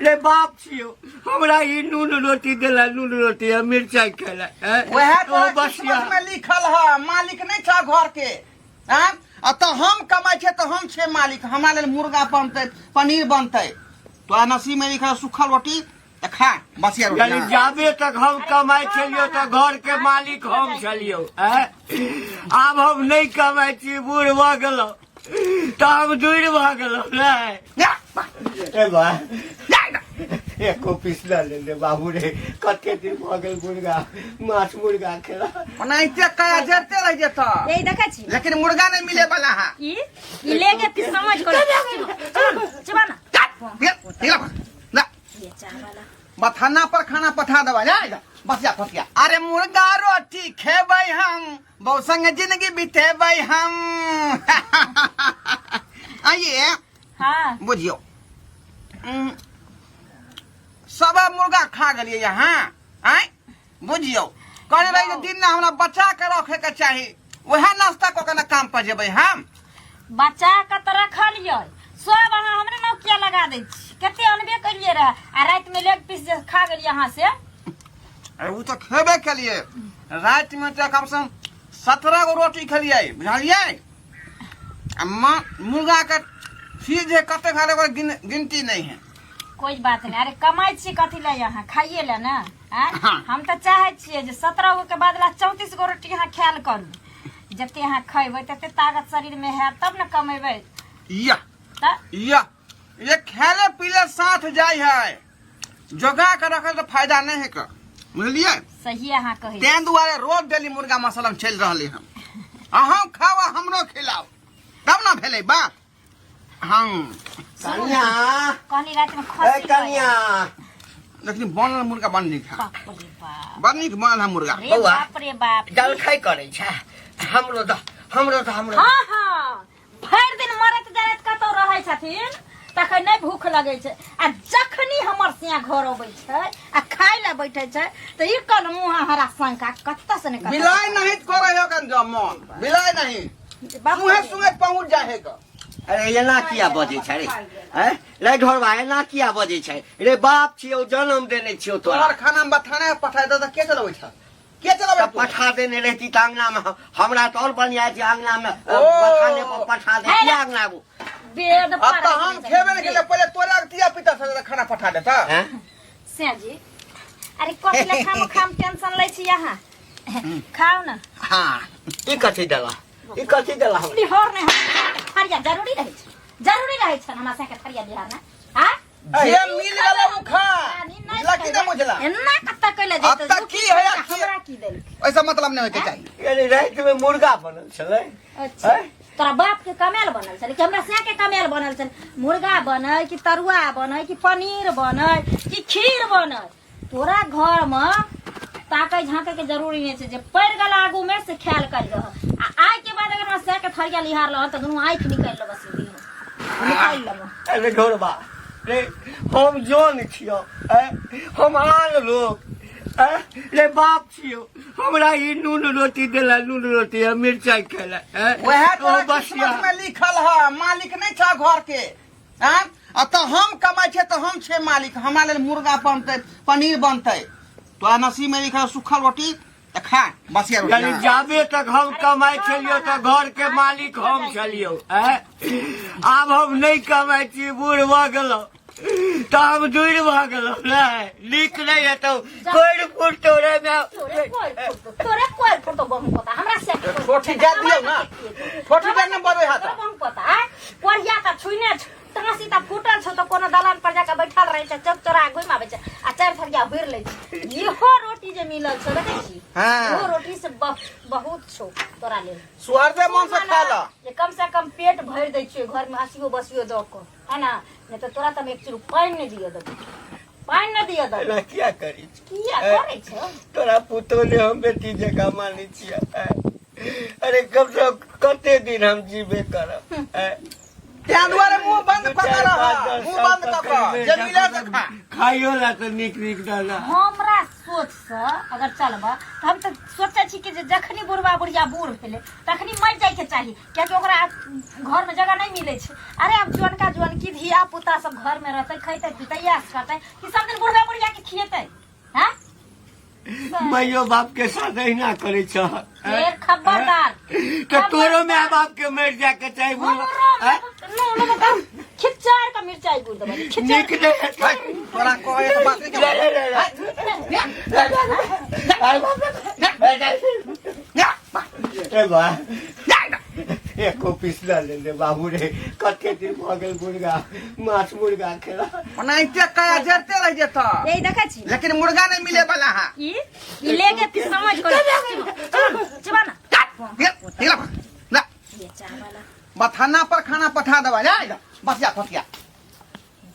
रे बाप छियो हमरा ई नून रोटी देला नून रोटी आ मिर्चाई खेला वह तो किस्मत में लिखल है मालिक नहीं था घर के हैं तो हम कमाई छे तो हम छे मालिक हमारे लिए मुर्गा बनते पनीर बनते तो नसीब में लिखल सूखल रोटी खा बसिया रोटी यानी जाबे तक हम कमाई छलियो तो घर के मालिक हम छलियो अब हम नहीं कमाई छी बूढ़ भ गेलो तो हम दूर भ गेलो ए बा एको पिसला ले बाबू रे कते दिन भ गेल मुर्गा माछ मुर्गा खेला ओनाइते कया जरते रह जेता यही देखै छी लेकिन मुर्गा नहीं मिले वाला है ई लेके फिर समझ करो चबा ना ये चावल बथाना पर खाना पठा दवा बसिया फसिया अरे मुर्गा रोटी खेबै हम बहु संग जिंदगी बितेबै हम आइए हां बुझियो सब मुर्गा खा गलिए यहाँ आय बुझियो कहने रही दिन ना हमरा बचा के रखे के चाहिए वह नाश्ता को के काम पर जेबै हम बच्चा के तो रखलिए सब अहाँ हमरे नाव किया लगा दै छी कते अनबे करिए रहा आ रात में लेग पीस जे खा गेलिए यहाँ से अरे वो तो खेबे के लिए रात में तो कम से कम 17 गो रोटी खेलिए बुझलिए मुर्गा के चीज है कते खा ले गिनती नहीं है कोई बात नहीं अरे कमाई छी कथी ले यहाँ खाइए ले ना हम तो चाहे छिए जे 17 गो के बदला 34 गो रोटी यहाँ ख्याल करू जते यहाँ खैबै तते ताकत शरीर में है तब न कमेबै या ये खेले पीले साथ जाय है जोगा के रखे तो फायदा नहीं है का बुझलिए सही अहाँ कहे तें दुआरे रोज डेली मुर्गा मसाला में चल रहले हम अहाँ खावा हमरो खिलाओ तब ना भेले बात हम कन्या कहनी रात में खसी कन्या लेकिन बनल मुर्गा बन नीक है बाप रे बाप बन नीक बनल है मुर्गा रे बाप रे बाप जलखै करे छ हमरो हां हां भर दिन मरत जारत कतौ रहै छथिन तखन नहीं भूख लगे छै आ जखनी हमर सिया घर अबै छै आ खाय ले बैठे छै त ई कल मुंह हरा शंका कत्ता से निकल बिलाय नहीं करे हो कन जमन बिलाय नहीं मुंह सुंगे पहुंच जाए का अरे एना किया बजे छै रे हैं रे घरवा एना किया बजे छै रे बाप छियो जन्म देने छियो तोहर खाना में बथाने पठाय दे त के चलबै छ के चलबै पठा देने रहती त अंगना में हमरा तो और बढ़िया छै अंगना में बथाने पर पठा दे क्या अंगना वो बेद अब तो हम खेबे नहीं गेले पहले तोरा तिया पिता से खाना पठा देता हैं सेजी अरे कथले खाम टेंशन लै छी यहाँ खाओ ना हां ई कथि देला हम बिहार में थरिया जरूरी रहे छ हमरा से के थरिया बिहार में हां ये मिल गेला वो खा लकी न मुझला एना कत्ता कइले देत अब तक की है हमरा की देल ऐसा मतलब नहीं होके चाहिए यानी रात में मुर्गा बनल छले अच्छा तोरा बाप के कमेल बनल छले कि हमरा से के कमेल बनल छले मुर्गा बनल कि तरुआ बनल कि पनीर बनल कि खीर बनल तोरा घर में ताकै झांके के जरूरी नहीं छै जे पड़ गेला आगू में से ख्याल कर रह आ आइ के बाद अगर हमरा से के थरिया लिहार ल त दुनु आंख निकाल ल बस निकाल ल अरे घरवा रे हम जोन छियो हम आन लोग रे बाप छियो हमरा ई नून रोटी देला नून रोटी आ मिर्चाई खेला वह तो किस्मत में लिखल है मालिक नहीं था घर के हैं तो हम कमाई छे तो हम छे मालिक हमारे लिए मुर्गा बनते पनीर बनते तो नसीब में लिखल सूखल रोटी खा बसिया रोटी यानी जाबे तक हम कमाई छलियो तो घर के मालिक हम छलियो अब हम नहीं कमाई छी बूढ़ भ गेलो तो हम दूर भ गेलो नीक नहीं है तो कोई फुट तोरे में तोरे कोई फोटो बहु पता हमरा से छोटी जा दियो ना छोटी जा न बड़े हाथ बहु पता कोरिया का छुइने सीता फूटल छ तो कोनो दलान पर जाके बैठल रहे छ चौक चौरा घुम आवे छ आ चार थरिया भर ले छ इहो रोटी जे मिलल छ देखे छी हां वो रोटी से बहुत छो तोरा ले स्वादे मन से खा ल ये कम से कम पेट भर दै छियै घर में आसियो बसियो द को है ना नहीं तो तोरा तम एक चुरु पानी नहीं दियो द पानी न दियो द ना क्या करी किया करे छ तोरा पुतो ने हम बेटी जका मानी छिया अरे कब से कते दिन हम जीवे करब त्या दुआरे मुंह बंद कर मुंह बंद कर जे मिले से खा खाइयो ला तो निक दाना हमरा सोच से अगर चलबा तो हम तो सोचे छी कि जे जखनी बुढ़वा बुढ़िया बूढ़ भेले तखनी मर जाए के चाहिए क्योंकि ओकरा घर में जगह नहीं मिले छे। अरे अब जोनका जोन की धिया पुता सब घर में रहते खैते पीते यास करते कि सब दिन बुढ़वा बुढ़िया के खिएते हैं। मैयो बाप के साथ ही ना करे छ फिर खबरदार के तोरो माँ बाप के मर जा के चाहे खिचार का मिर्चाई गुड़ दबा निक दे तोरा कोई बात एको पिछला ले ले बाबू रे कते दिन भ गेल मुर्गा माछ मुर्गा खेला ओनाइते कया जरते रह जेता यही देखै छी लेकिन मुर्गा नहीं मिले वाला है ई लेके फिर समझ कर चबा ना ला ये चावला बथाना पर खाना पठा दबा जा बसिया फटिया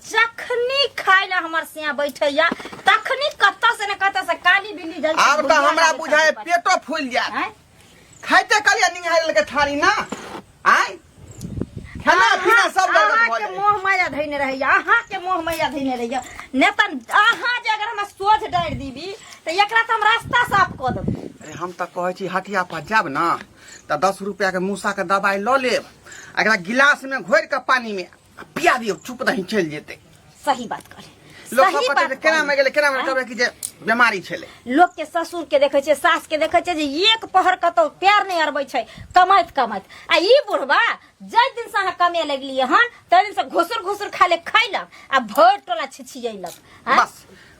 जखनी खाए ना हमर सिया बैठैया तखनी कत्ता से न कत्ता से काली बिल्ली जल अब तो हमरा बुझाए पेटो फूल जाए खाइते कलिया निहार के थारी ना आय खाना पीना सब लगत हो के मोह माया धइने रहैया अहाँ के मोह माया धइने रहैया नेतन अहाँ जे अगर हम सोच डार दीबी त एकरा त हम रास्ता साफ क देब। अरे हम त कहै छी हटिया पर जाब ना त 10 रुपया के मूसा के दवाई ल लेब एकरा गिलास में घोर के पानी में पिया दियो चुप रही चल जेते। सही बात करे लोग सब पता केना में गेले केना में कहबे कि जे बीमारी छले लोग के ससुर के देखे छे सास के देखे छे जे एक पहर कतो प्यार नहीं अरबै छे कमाइत कमाइत आ ई बुढ़वा जय दिन से कमे लगलिए हन तै दिन से घोसर घोसर खाले खैलक आ भर टोला छिछियलक बस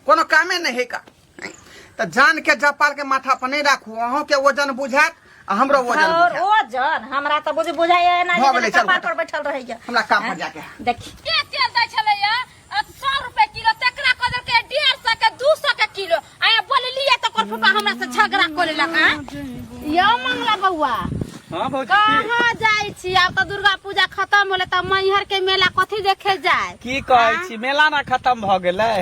कोनो कामे नहीं है का त जान के जपाल के माथा पर नहीं राखू अहों के वजन बुझात हमरो वजन और बुझात ओजन हमरा त बुझाय ना जे कपाट पर बैठल रहैया हमरा काम पर जाके देखी के तेल दै छलैया 100 रुपए किलो तेकरा कदर के 150 के 200 के किलो आया बोललिए त कर फुफा हमरा से झगड़ा करे लगा यो मंगला बउआ हां भौजी कहां जाई छी अब त दुर्गा पूजा खत्म होले त मैहर के मेला कथि देखे जाय की कहै छी मेला ना खत्म भ गेलै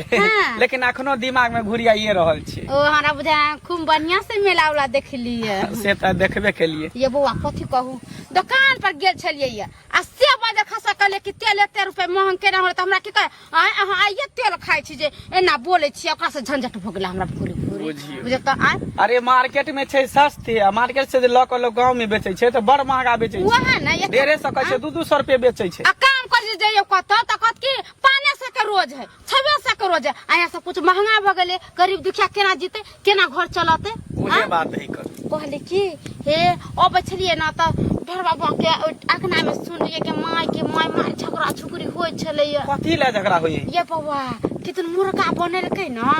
लेकिन अखनो दिमाग में घुरियाइए रहल छी ओ हमरा बुझा खूब बढ़िया से मेला वाला देख लिए से त देखबे केलिए ये बउआ कथि कहू दुकान पर गेल छलिए आ से बजे खसा कहले कि तेल 1 रुपए महंग केना होले त हमरा की कहे अहाँ आइए तेल खाइ छी जे एना बोले छी ओकरा से झंझट भ गेला हमरा पूरी बुझियो बुझे त आ अरे मार्केट में छै सस्ते आ मार्केट से ल के लोग गांव में बेचै छै त बड़ महंगा बेचै छै वह ना ये 150 कहै छै 200 रुपए बेचै छै आ काम कर जइयो कत त कत की 500 के रोज है 600 के रोज है आया सब कुछ महंगा भ गेले गरीब दुखिया केना जीते केना घर चलते उहे बात है कर कहले कि हे अब छलिए ना त ढर बाबा के अखना में सुनिए के माय मार झगड़ा छुकरी होय छले कथि ले झगड़ा होई ये बउआ कितन मुर्गा बनलकै ना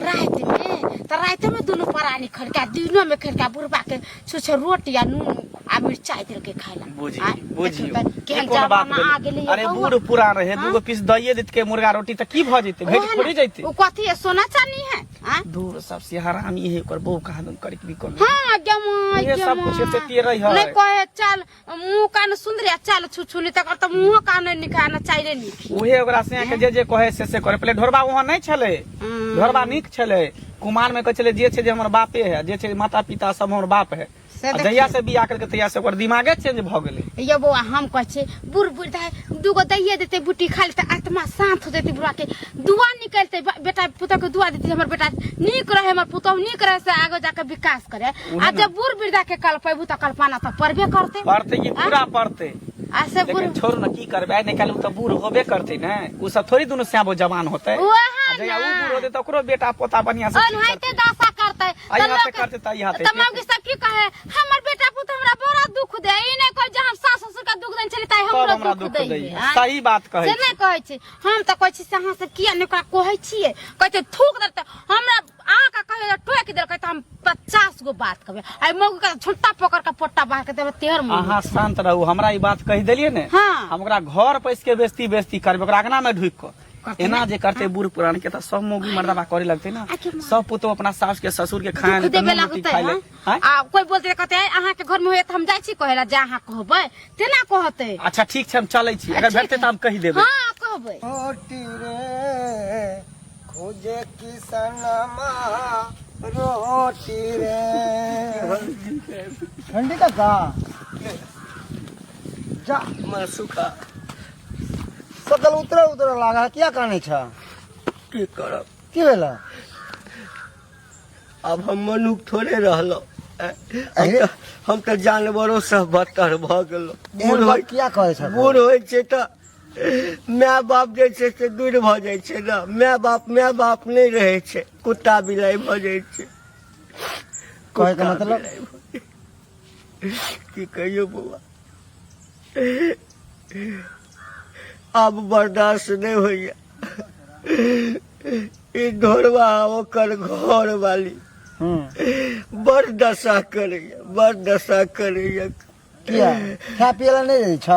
रात में त रात में दोनों परानी खड़का दिनों में खड़का बुढ़बा के छुछ रोटी या नून आ मिर्चाई दिल के खाइला बुझियो केहन जमाना आ गेलै अरे बूढ़ पुरान रहे दूगो पीस दइए देत के मुर्गा रोटी त की भ जइते भेट थोड़ी जइते ओ कथि है सोना चांदी है दूर सबसे हरामी है ओकर बहु कहा दन करे भी कोन हां जमाई ये सब कुछ से तेरे है नहीं कहे चल मुंह कान सुंदरिया चल छुछुनी तक त मुंह कान निकाना चाहिए नहीं उहे ओकरा से के जे कहे से करे पहले ढोरबा वहां नहीं छले ढोरबा निक छले कुमार में कह चले जे छे जे हमर बापे है जे छे माता पिता सब हमर बाप है जहिया से बियाह करके तहिया से ओकर दिमागे चेंज भ गेले ये बउआ हम कह छे बुढ़ बुढ़ा दूगो दैये देते बुटी खा लेते आत्मा शांत हो जेती बुढ़ा के दुआ निकलते बेटा पुता के दुआ देती हमर बेटा नीक रहे हमर पुतौ नीक रहे से आगे जाके विकास करे आ जब बुढ़ वृद्धा के कल पैबू त कल्पना त परबे करते कि पूरा पड़ते आ से बुढ़ छोड़ न की करबे निकालू त बूढ़ होबे करते न उ सब थोड़ी दोनों श्यामो जवान होते जया उ बूढ़ होते त ओकरो बेटा पोता बढ़िया से अनहाइते दासा करते त यहाँ से तमाम के सब की कहे हमर बेटा पुत हमरा बड़ा दुख दे ई नै कह जे हम सास ससुर का दुख देन चली ताई हमरा दुख दे सही बात कहे से नै कहै छी हम त कहै छी से अहाँ से किया नै ओकरा कहै छियै कहै थूक देते हमरा आ का कहे टोक देल कहै हम 50 गो बात कहबे आई मगु का छोटा पकड़ के पोट्टा बाहर के देबे तेहर मुंह अहाँ शांत रहू हमरा ई बात कहि देलिए ने हम ओकरा घर पैस के बेइज्जती करबे ओकरा अंगना में ढुक के एना जे करते बूढ़ पुरान के त सब मोगी मर्दबा करे लगते ना सब पुतो अपना सास के ससुर के खाए देबे लगते आ कोई बोलते कहते अहाँ के घर में होय त हम जाय छी कहेला जे अहाँ कहबै तेना कहते अच्छा ठीक छै हम चलै छी अगर भेटते त हम कहि देबै हां कहबै रोटी रे खोजे किसनमा रोटी रे ठंडी का जा मैं सुखा सकल उतरे उतरे लागा क्या काने छ की करब की भेला अब हम मनुख थोड़े रहलो हम तो जानवरों से बदतर भ गेलो एहन बात किया कहै छ बूढ़ होइ छै तऽ माय बाप जे छै से दूर भ जाइ छै ना माय बाप नहीं रहे छै कुत्ता बिलाई भ जाइ छै कहै के मतलब की कहियो बउआ अब बर्दाश्त नहीं होइया ई ढोरवा ओकर घर वाली बड़ दशा करैया किया खा पियला नहीं रही छ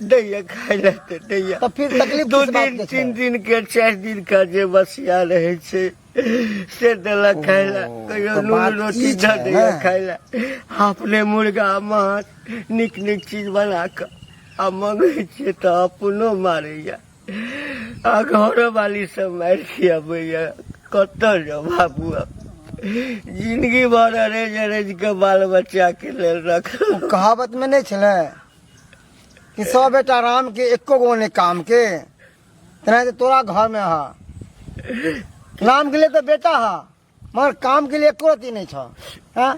दैया खाय लेते दैया तो फिर तकलीफ दो किस बात दिन के 3 दिन के 4 दिन का जे बसिया रहे छै से देला खायला कहियो तो नून बात रोटी ई द छै दैया ने। खायला अपने मुर्गा माछ निक चीज बना के आ मंगै छियै तऽ अपनो मारैया आ घर वाली सब मारि खियाबैया कतऽ जाउ बाबू जिंदगी भर अरेज के बाल बच्चा के लेल रखल कहावत में नहीं छले कि 100 बेटा राम के एको गो ने काम के तेना तो तोरा घर में हा नाम के लिए तो बेटा हा मगर काम के लिए एको रती नहीं छ हाँ?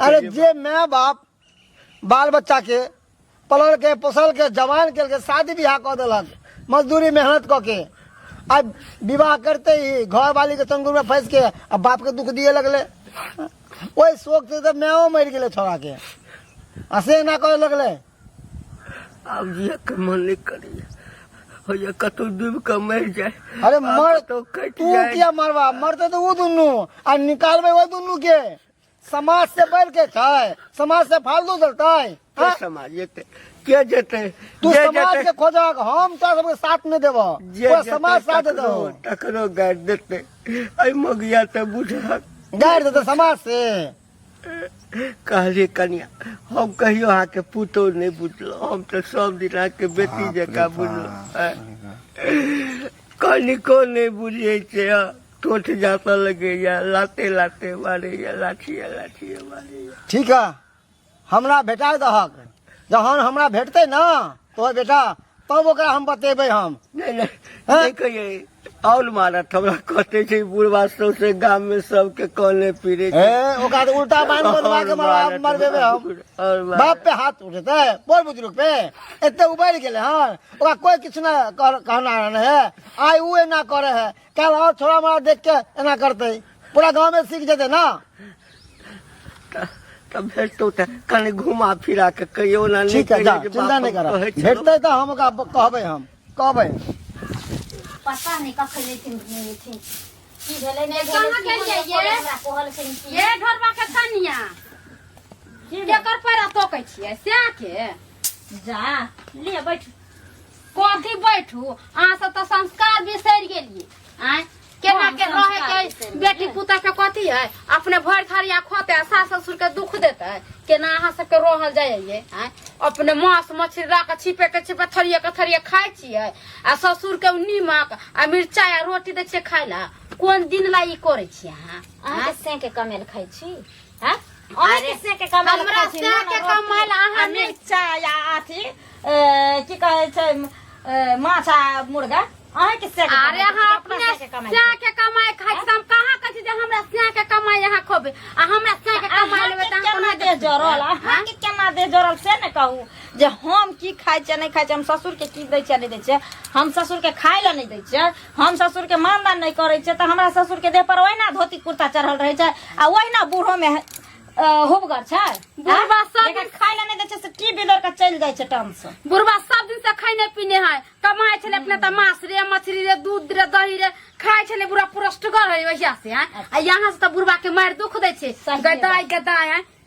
अरे जे माँ बाप बाल बच्चा के पलल के पोसल के जवान के शादी ब्याह कऽ देलक मजदूरी मेहनत कऽ के अब विवाह करते ही घर वाली के तंगुर में फंस के अब बाप के दुख दिए लगले ओहि शोक से तो मैं मर गए छोड़ा के असे ना करे लगले अब जिया के मन नहीं करिए हो या कतौ डूब के मर जाए अरे मर तो कट तू जाए क्या मरवा मरते तो वो दुनू आ निकालबे वो दुनू के समाज से बढ़ के छै समाज से फालतू चलते के समाज जेते के जेते तू जे समाज जेते के खोजक हम तो सबके साथ में देबो जे पूरा जेते समाज साथ दे तकरो गाड़ देते आई मगिया ते बुझा गाड़ देते समाज से कहलिए कन्या हम कहियो अहाँ के पुतो नहीं बुझलो हम तो सब दिन अहाँ के बेटी जका बुझलो कनिको नहीं बुझे छे टोट जाता लगे या लाते मारे या लाठिया मारे ठीक है हमरा भेटा दहक जहन हमरा भेटते ना तो बेटा तब ओकरा हम बतेबे हम नहीं कहिए और मारत हमरा कहते छै बुढ़वा सब से गांव में सबके कने फिरे ए ओकरा तो उल्टा बांध बंधवा के मरबे हम बाप पे हाथ उठेते बोल बुजुर्ग पे एते उबर गेले हन ओकरा कोई किछ ना कहना नहीं है आई उ एना करे है कल और छोरा मोरा देख के एना करते पूरा गांव में सीख जेते ना तब भेटतो त कने घुमा फिरा के कहियो ना नहीं ठीक है जा चिंता नहीं करा भेटते तो हम ओकरा कहबे पता नहीं कखन लेथिन की भेलै नहीं कहाँ गेलियै ये? ये ढोरबा के कनिया केकर पैरा तोकै छियै स्या के जा ले बैठ कथी बैठू अहाँ सब तो संस्कार बिसरि गेलियै आय केना के रहे के बेटी पुता के कथी है अपने भर थरिया खोते सास ससुर के दुख देते केना अहाँ सबके रहल जाइए आय अपने मांस मछली राख छिपे के थरिया खाइ छियै आ ससुर के नीमक आ मिरचाई आ रोटी दै छियै खाय ला कोन दिन ला ई करे छियै अहाँ के से के कमेल खाइ छी हैं अरे से के कमेल हमरा खाइ छी से के कमाइल अहाँ नहीं मिरचाई आ अथी की कहै छै माछ आ मुर्गा अहाँ के से अरे अहाँ अपने स्या के कमाई खाइ छी हम कहाँ कहै छी जे हमरा स्या के कमाई अहाँ खोबे आ हमरा स्या के कमाई लेबे त हम केना दे जरल अहाँ के केना दे जरल से ने कहू जे हम की खाइ छै नहीं खाइ छै हम ससुर के की दै छै नहीं दै छै हम ससुर के खाय ला नहीं दै छै हम ससुर के मानदान नहीं करे छै त हमरा ससुर के देह पर ओहिना धोती कुर्ता चढ़ल रहे छै आ ओहिना बूढ़ो में होबगर छै बुढ़वा सब लेकिन खाय ला नहीं दै छै से की बिलर के चल जाइ छै टाइम से बुढ़वा सब दिन से खाने पीने है कमाए छले अपने त मांस रे मछली रे दूध रे दही रे खाए छले बुढ़ा पुरष्टगर है वैसा से आ यहाँ से त बुढ़वा के मार दुख दै छै गदाई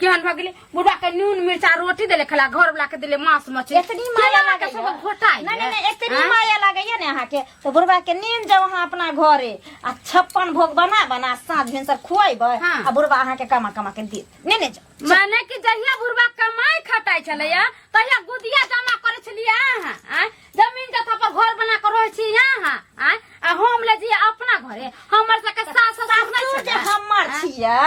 केहन भ गेलै बुढ़वा के नून मिर्चा रोटी देले खला घर वाला के देले मांस मछली इतनी माया लागे सब घोटाई नहीं इतनी माया लागे ये ने अहाँ के तो बुढ़वा के नींद जाओ अहाँ अपना घरे आ 56 भोग बना साँझ भिनसर खुआइबे आ बुढ़वा अहाँ के कमा के दे ने जाओ माने कि जहिया बुढ़वा कमाई खटाई छलैया तहिया गुदिया जमा करे छलियै अहाँ जमीन जथा पर घर बना के रहै छी यहाँ आ हम ले जी अपना घरे हमर सबके सास ससुर नहीं जे छै हमर छियै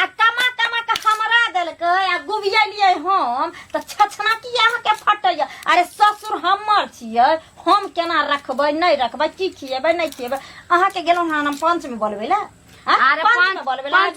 आ कमा के हमरा देलकै आ गुबियलियै हम त छछना की अहाँ के फटैया अरे ससुर हमर छियै हम केना रखबै नहीं रखबै की खिएबै नहीं खिएबै अहाँ के गेलौं हम पंच में बोलबै ला अरे पांच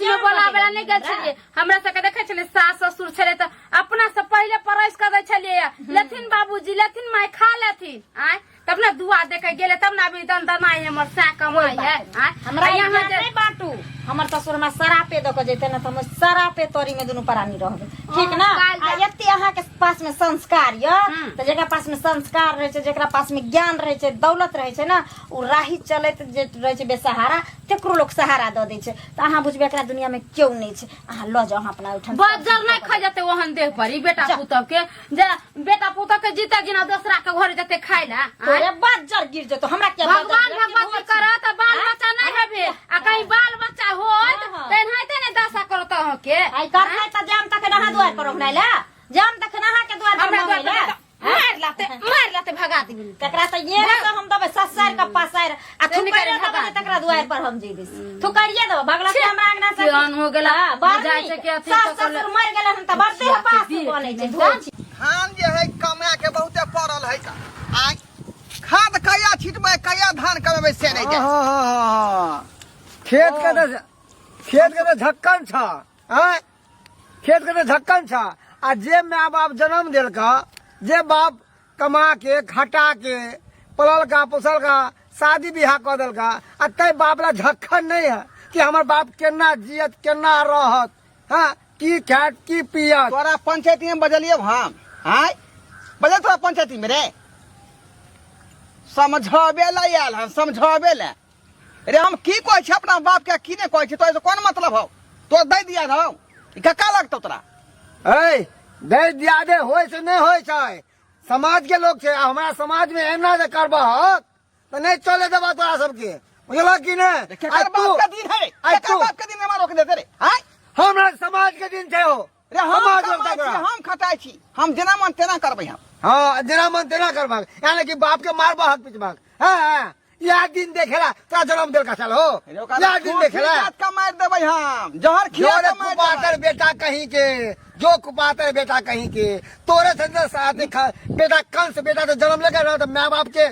में बोलाबे नहीं गेल छलिए हमरा सबके देखे छलिए सास ससुर छले त अपना से पहले परस कर दे छलिए लेथिन बाबूजी लेथिन माय खा लेथिन आय तब ना दुआ देके गेले तब ना अभी दन दनाई हमर सा कमाई है आय हमरा यहाँ यहाँ नहीं बाटू हमर ससुर में सरापे दो के जेते ना तो हम सरापे तोरी में दोनों प्राणी रहबे ठीक ना आ यति अहाँ के पास में संस्कार य तो जेकरा पास में संस्कार रहे छै जेकरा पास में ज्ञान रहे छै दौलत रहे छै ना उ राही चलत जे रहे छै बेसहारा तेकरो लोग सहारा द दै छै त अहाँ बुझबे एकरा दुनिया में क्यों नहीं छै अहाँ ल जाओ अहाँ अपना उठन बजल नहीं खा जाते वहन देह पर ई बेटा पुतव के जे बेटा पुतव के जीते गिना दूसरा के घर जते खाइला तोरे बज्जर गिर जतो हमरा क्या भगवान भगवती करत बाल बच्चा नहीं हेबे आ कहीं बाल बच्चा होत त नहाते ने दशा करत हो के आई करते त जाम तक नहा द्वार पर रहनाइला जाम तक नहा के द्वार पर रहनाइला मार लाते भगा दी तकरा त ये तो हम दबे ससुर का पासर आ तू करे भगा तकरा द्वार पर हम जेबे तू करिए दो भगला के हमरा अंगना से जान हो गेला जाय छै के अथी ससुर मर गेला हम त बरते पास बनै छै धोची धान जे है कमा के बहुते पड़ल है का आ खाद कया छिटबै कया धान कमेबै से नहीं जाय खेत के तो झक्कन छ खेत के तो झक्कन छ आ जे माय बाप जन्म देलका जे बाप कमा के खटा के पलल का पोसल का शादी बियाह कर देलका आ तै बाप ला झक्कन नहीं है कि हमर बाप केना जियत केना रहत हाँ की खात की पियत तोरा पंचायती में बजलिए हम हाय बजे तोरा पंचायती में रे समझावे ला आयल हम समझावे ला रे हम की कहै छै अपना बाप के की ने कहै छै तो कोन मतलब हो तो दे दिया रहो कक्का लगतौ तोरा ए दे दिया दे होय से नहीं होय छै समाज के लोग छे हमारा समाज में एना जे करबहक तो नहीं चले देबा तोरा सबके बुझला कि नहीं केकर बाप के दिन है केकर बाप के दिन में रोक देते रे हाय हमरा समाज के दिन छे हो रे हम खटाई छी हम जेना मन तेना करबै हम हाँ जेना मन तेना करबाक यानी कि बाप के मारबा हक पिटबाक हाँ या दिन देखेला तोरा जन्म देल का चल हो या दिन देखेला का मार देबै हम जहर खिया के मार कुपातर बेटा कहीं के जो कुपातर बेटा कहीं के तोरे से साथ बेटा कंस बेटा तो जन्म लेकर रहा तो माँ बाप के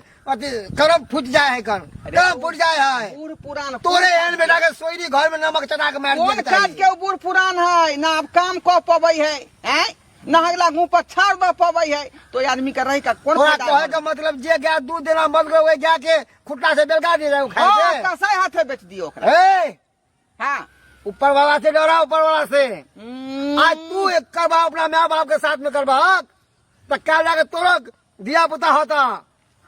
कर्म फूट जाए है कर्म फूट जाए है बूढ़ पुरान तोरे एहन बेटा के सोईरी घर में नमक चटा के मार कौन काज के बूढ़ पुरान है ना अब काम क पबै है हैं ना अगला मुंह पर छाड़ द पबै है तो आदमी का रही का कौन कहे का मतलब जे गाय दूध देना बंद कर गाय के खुट्टा से बेलका दे रहे खाए के कसाई हाथे बेच दियो ओकरा हां ऊपर वाला से डरा ऊपर वाला से आज तू एक करवा अपना माँ बाप के साथ में करवा तो क्या लगे तोरा दिया पुता होता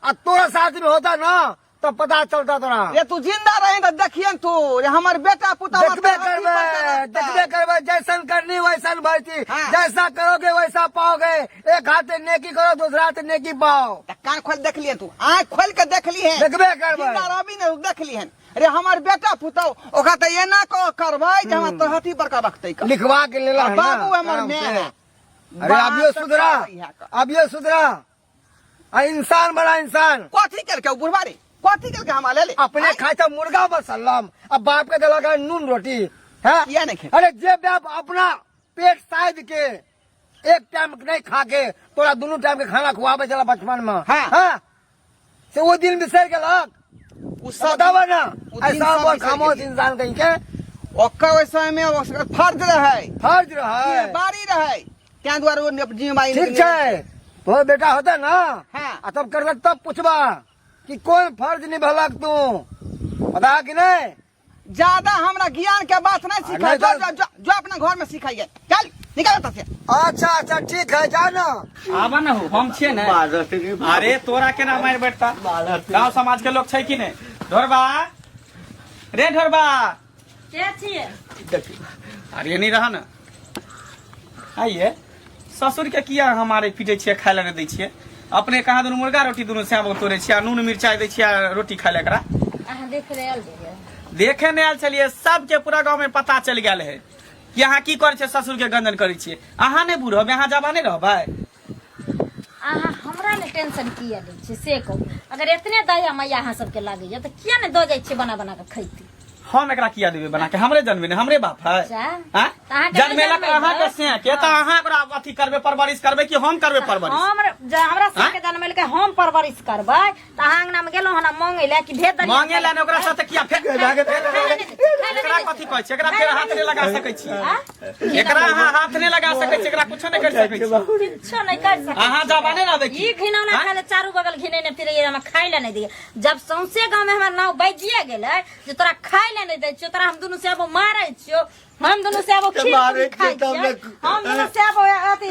और तोरा साथ में होता ना तो पता चलता तोरा ये तू जिंदा रहे तो देखिए तू हमार बेटा पुता देखबे करबे जैसन करनी वैसन भरती जैसा करोगे वैसा पाओगे एक हाथे नेकी करो दूसरा हाथे नेकी पाओ कान खोल देख लिए तू आँख खोल के देख ली है देखबे करबे रवि ने देख ली है अरे हमार बेटा पुता ओका तो ये ना करबै जे हम तोहती पर का रखते लिखवा के लेला है बाबू हमर में है अरे अब ये सुधरा इंसान बड़ा इंसान कथी करके बुढ़वारी कथी करके हम ले अपने खाए था मुर्गा मसल्लम अब बाप के दिला का नून रोटी है किया नहीं अरे जे बाप अपना पेट साइड के एक टाइम नहीं खा के तोरा दोनों टाइम के खाना खुआबे चला बचपन में हाँ से वो दिन बिसर गेलक बतावा ना ऐसा बहुत खामोश इंसान कहीं के ओकर वैसा में फर्ज रहे बारी रहे क्या द्वारा वो जिम्मेदारी ठीक है तो बेटा होता ना हाँ तब कर तब पूछबा कि कौन फर्ज निभलक तू बता कि नहीं ज्यादा हमरा ज्ञान के बात नहीं सिखाई जो अपना घर में सिखाइए चल निकल से अच्छा ठीक है जाना आवा ना हो हम छे ना अरे तोरा केना मार बैठता गांव समाज के लोग छै कि नहीं ढोरबा रे ढोरबा के छिए अरे नहीं रहा ना आइए ससुर के किया हमारे पीटे छिए खाय ले दै छिए अपने कहा दोनों मुर्गा रोटी दोनों श्याम तोड़े छिया नून मिर्चाई दै छिया रोटी खाय ले करा देखे नहीं आयल छलिए सबके पूरा गांव में पता चल गया है कि अहाँ की करे ससुर के गंजन करे छिए अहाँ नहीं बूढ़ अहाँ जवा नहीं रहबै अहाँ हमरा ने टेंशन किया दै छै से कहू अगर इतने दया मैया अहाँ सबके लागैया तो किया ने दऽ जाइ छियै बना बना के खैती हम एकरा किया देबे बना के हमरे जन्मे ने हमरे बाप है जन्मेला के अहाँ के से के त अहाँ एकरा अथी करबे परवरिश करबे कि हम करबे परवरिश हमरा से के जन्मेल के हम परवरिश करबै त अहाँ अंगना में गेलौ हना मांगे ले कि भेद मांगे ले ने ओकरा साथे किया फेक खाए एकरा कथी कहै छै एकरा फेर हाथ नहीं लगा सकै छी एकरा अहाँ हाथ नहीं लगा सकै छी एकरा कुछ नहीं कर सकै छी कुछो नहीं कर सकते अहाँ जबाने रहबे की ई घिनौना खाले चारू बगल घिनेने फिर ये हम खाए ला नहीं दिए जब सौंसे गांव में हमर नाव बजिए गेलै जे तोरा खाए ला नहीं दै छियो तोरा हम दुनू से अब मारै छियो हम दोनों से अब खीर मारे खाइ के तब छियै ने- हम दोनों से अब अथी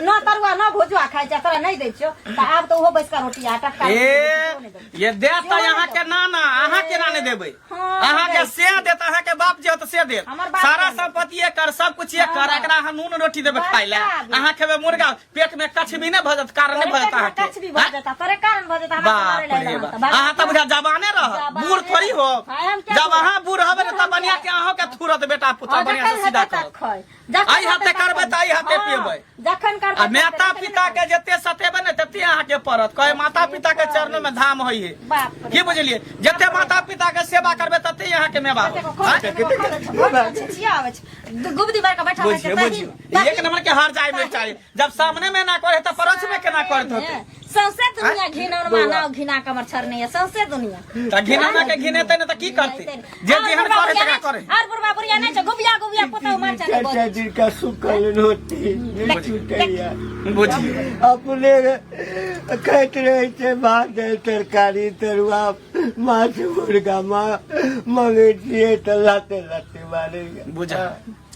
न तरुआ न भुजुआ खाइ छियै तोरा नहीं दै छियो त आब तो ओहो बैस का रोटी आटा खा ये देता यहाँ के नाना अहाँ के नाने देबै हाँ, अहाँ के दै से देत अहाँ के बाप जे होत से देत हमर बाप सारा के संपत्ति कर सब कुछ ये कर एकरा अहाँ नून रोटी देबै खाइ ले बाप। अहाँ खेबै मुर्गा पेट में कछ भी नहीं भजत कारण नहीं भजत अहाँ कछ भी भज के जाता तोरे कारण भज जाता बाप रे बाप अहाँ त बुझा जबाने रह जबाने बूढ़ थोड़ी हो हाँ, हम क्या जब बोले? अहाँ बूढ़ हबे न तब बनिया के अहाँ के थुरत बेटा पुता बढ़िया से सीधा कर आई हाथे करबै त आई हाथे पीबै जखन करबै आ माता पिता के जते सतेबे ने तते अहाँ के पड़त कहे माता पिता के चरणों में धाम होई है बाप रे की बुझलिए जते माता पिता के सेवा करबे तते यहाँ के मेवा गुबदी बार का बैठा बुझिए बुझिए एक नंबर के हार जाए में चाहिए जब सामने में ना करे तो पड़ोस में केना करत होते सौंसे दुनिया घिनौन माना घिना कमर छरने है सौंसे दुनिया त घिनौना के घिनेते न त की करते जे जेहन करे तकरा करे और बुढ़वा बुढ़िया नहीं छ गुबिया गुबिया पुतौ मार चले चाचा जी का सुकल होती छुटैया बुझिए अपने कहते रहे थे भात तरकारी तरुआ माछ मुर्गा मंगे छिए तो लाते लाते मारेगा बुझा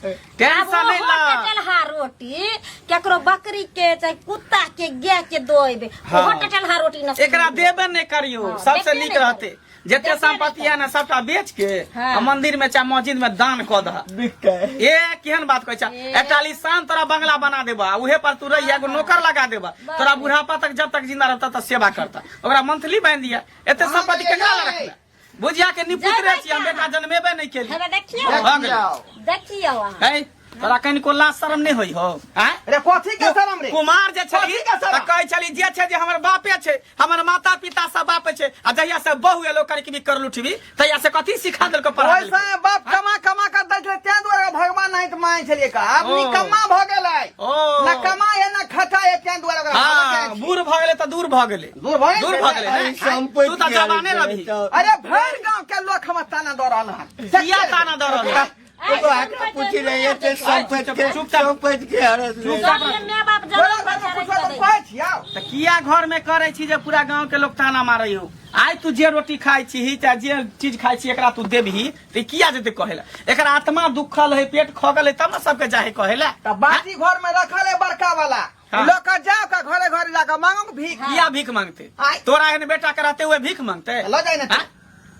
टेंशन नहीं ला टटलहा रोटी केकरो बकरी के चाहे कुत्ता के गाय के दोइबे हाँ। वो टटलहा रोटी न एकरा देबे नहीं करियो हाँ, सबसे देखे नीक नहीं रहते जते देखे संपत्ति नहीं है ना सबटा बेच के हाँ। आ मंदिर में चाहे मस्जिद में दान क दह बिकता है ए केहन बात कहै छ एकटा लिसान तोरा बंगला बना देबा उहे पर तू रही एगो नौकर लगा देबा तोरा बुढ़ापा तक जब तक जिंदा रहता त सेवा करता ओकरा मंथली बांध दिया एते संपत्ति केकरा रखला बुझिया के निपुत रहे छी हम बेटा जन्मेबे नहीं केली हमें देखियो भऽ गेलै। देखियो अहाँ है तोरा कहीं को लाज शरम नहीं होई हो हैं रे कथी के शरम रे कुमार जे छली कथी के शरम? त कहै छली जे छै जे हमर बापे छै हमर माता पिता सब बापे छै आ जहिया से बहु एलो करके भी कर लुठबी तहिया से कथी सिखा देलको पढ़ा ओइसा बाप कमा कमा कर दै छै तें दुआरे भगवान नहीं त मानै छलिए का आब ओ। निकम्मा भ गेलै ओ। न कमाय है न खटाय है तें दुआरे ओकरा भागल हां जाइ छी। बूढ़ भ गेले त दूर भ गेले दूर भऽ गेलै? दूर भ गेले ने संपत्ति तू त जवाने रही अरे भर गांव के लोग हम ताना दऽ रहल हन किया ताना दर तो आकरा पूछ रहे थे संपत्ति के संपत्ति के हरस में सामने माँ बाप बोला जरूर बच्चा बचा पूछो तो रहे कहै छियौ त किया घर में करे छी जे पूरा गांव के लोग ताना मारै हो आइ तू जे रोटी खाइ छी चाहे जे चीज खाइ छी एकरा तू देबही त किया जेते कहेला एकरा आत्मा दुखल है पेट खगल है तब न सबके जाहे कहेला त बाटी घर में रखल है बड़का वाला हाँ। लोग का जाओ का घरे घरे जाकर मांगो भीख किया भीख मांगते आइ। तोरा एहन बेटा के रहते हुए भीख मांगते ल जाए ना हाँ?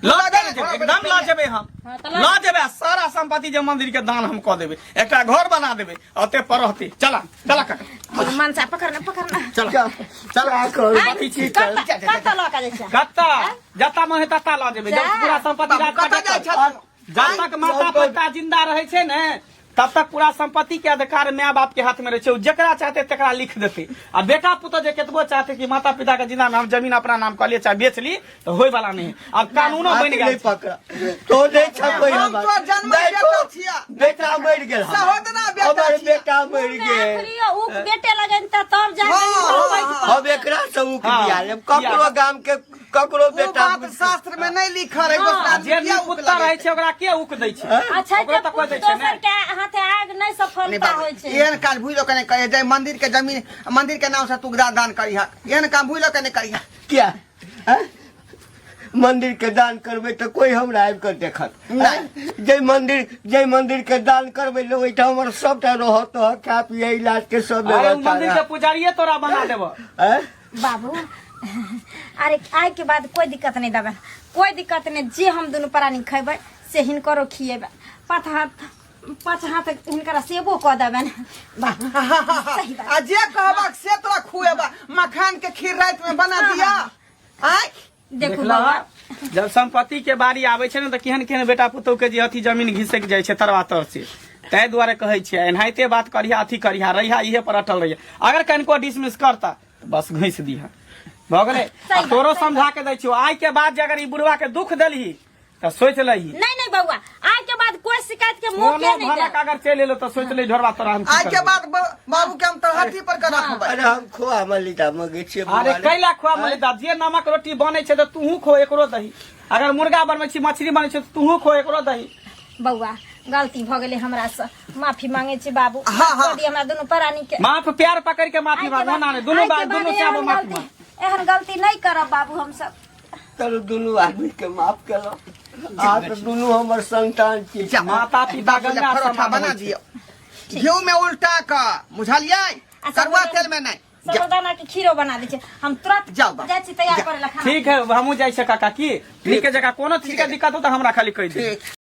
ल जाए ना, एकदम ल जेबे हम हाँ, तो ल जेबे सारा संपत्ति जे मंदिर के दान हम क देबे एकटा घर बना देबे अते पर रहते चला चला काका मनसा पकड़ना पकड़ना चला चला करो बाकी चीज कर कत्ता लौका जैसा कत्ता जता मन तता ल जेबे जब जा। पूरा संपत्ति राज कतऽ जाइ पर छथुन? जब तक माता पिता जिंदा रहे छै ने तब तक पूरा संपत्ति के अधिकार माँ बाप के हाथ में रहे छै उ जेकरा चाहते तेकरा लिख देते आ बेटा पुत्र जे केतबो चाहते कि माता पिता के जिंदा में हम जमीन अपना नाम कर लिए चाहे बेच ली तो होय वाला नहीं है। अब कानूनो बन नहीं गया पकड़ा तो नहीं छपै हम तो जन्म बेटा छिया बेटा मर गेल सहोदरा बेटा हमर छिया बेटा मर गेल उ बेटे लगन त तब जा हम एकरा से उक हाँ। दिया लेब ककरो गाम के ककरो वो बेटा बात शास्त्र में नहीं लिखल है हाँ। जे निपुत्ता रहे छै ओकरा के उक दै छै अच्छा ओकरो के तऽ कोइ दै छै दोसर ने के हाथे आग नहीं सफलता होय छै एहन काज भूलो के नहीं करे जाए मंदिर के जमीन मंदिर के नाम से तू दान करी एहन काम भूलो के नहीं करी क्या हैं? मंदिर के दान करबे तो कोई हमरा आबि कर देखत जय मंदिर के दान करबे ले ओइठा हमर सबटा रहत खा पिए इलाज के सब अरे उ व्यवस्था मंदिर के पुजारिये तोरा बना देबो हैं? बाबू अरे आय के बाद कोई दिक्कत नहीं दबे कोई दिक्कत नहीं जे हम दोनों प्राणी खेबे से हिनकरो खिएबे पाँच हाथ हिनकरा सेबो कऽ देबे बाबू सही बात आ जे कहबा से तोरा खुएबा मखान के खीर रात में बना दिया आय देखो देखला बाबा जब संपत्ति के बारी आवे छै ने त केहन केहन बेटा पुतौ के जे अथी जमीन घिसक जाय छै तरवा तर से तै दुआरे कहै छियै एनाहिते बात करिया अथी करिया रहिया इहे पर अटल रहिया अगर कनको डिसमिस करता तो बस घुस दिया भ गेलै आ तोरो समझा के दै छियो आइ के बाद जे अगर ई बुढ़वा के दुख देलही त सोच लही नहीं बउआ आय के बाद कोई शिकायत के मौके कोनो नहीं भलक दे अगर चल एलो त सोच ले ढोरवा तोरा हम की आज के करबै। बाद बाबू के हम तो हथी पर कर रखबै अरे हम खोआ मलिदा मगे छियै अरे कैला खुआ मलिदा जे नमक रोटी बनै छै त तूहू खो एकरो दही अगर मुर्गा बनबै छी मछली बनै छै त तूहू खो एकरो दही बउआ गलती भ गेले हमरा से माफी मांगे छी बाबू हाँ, माफ हाँ। कर दिय हमरा दोनों प्राणी के माफ प्यार पकड़ के माफी आइ के मांगो बाद- ना रे दोनों आइ के बात बाद दोनों से आबो एहन माफी गलती- मांग एहन गलती नहीं करब बाबू हम सब चलो दुनू आदमी के माफ करो आ तो दुनू हमर संतान छी जा माता पिता बाबू ले गंगा परोठा समान बना होइ छै। दियो घी में उल्टा का बुझलिए आ करुआ साबुदाना- तेल में नहीं जा, साबुदाना के खीरो बना दै छै हम तुरंत जाओ बा। जाइ छी तैयार जा। करे ला खाना ठीक है हमू जाइ छै काका की ठीक है जगह कोनो चीज के दिक्कत हो तो हमरा खाली कह दी ठीक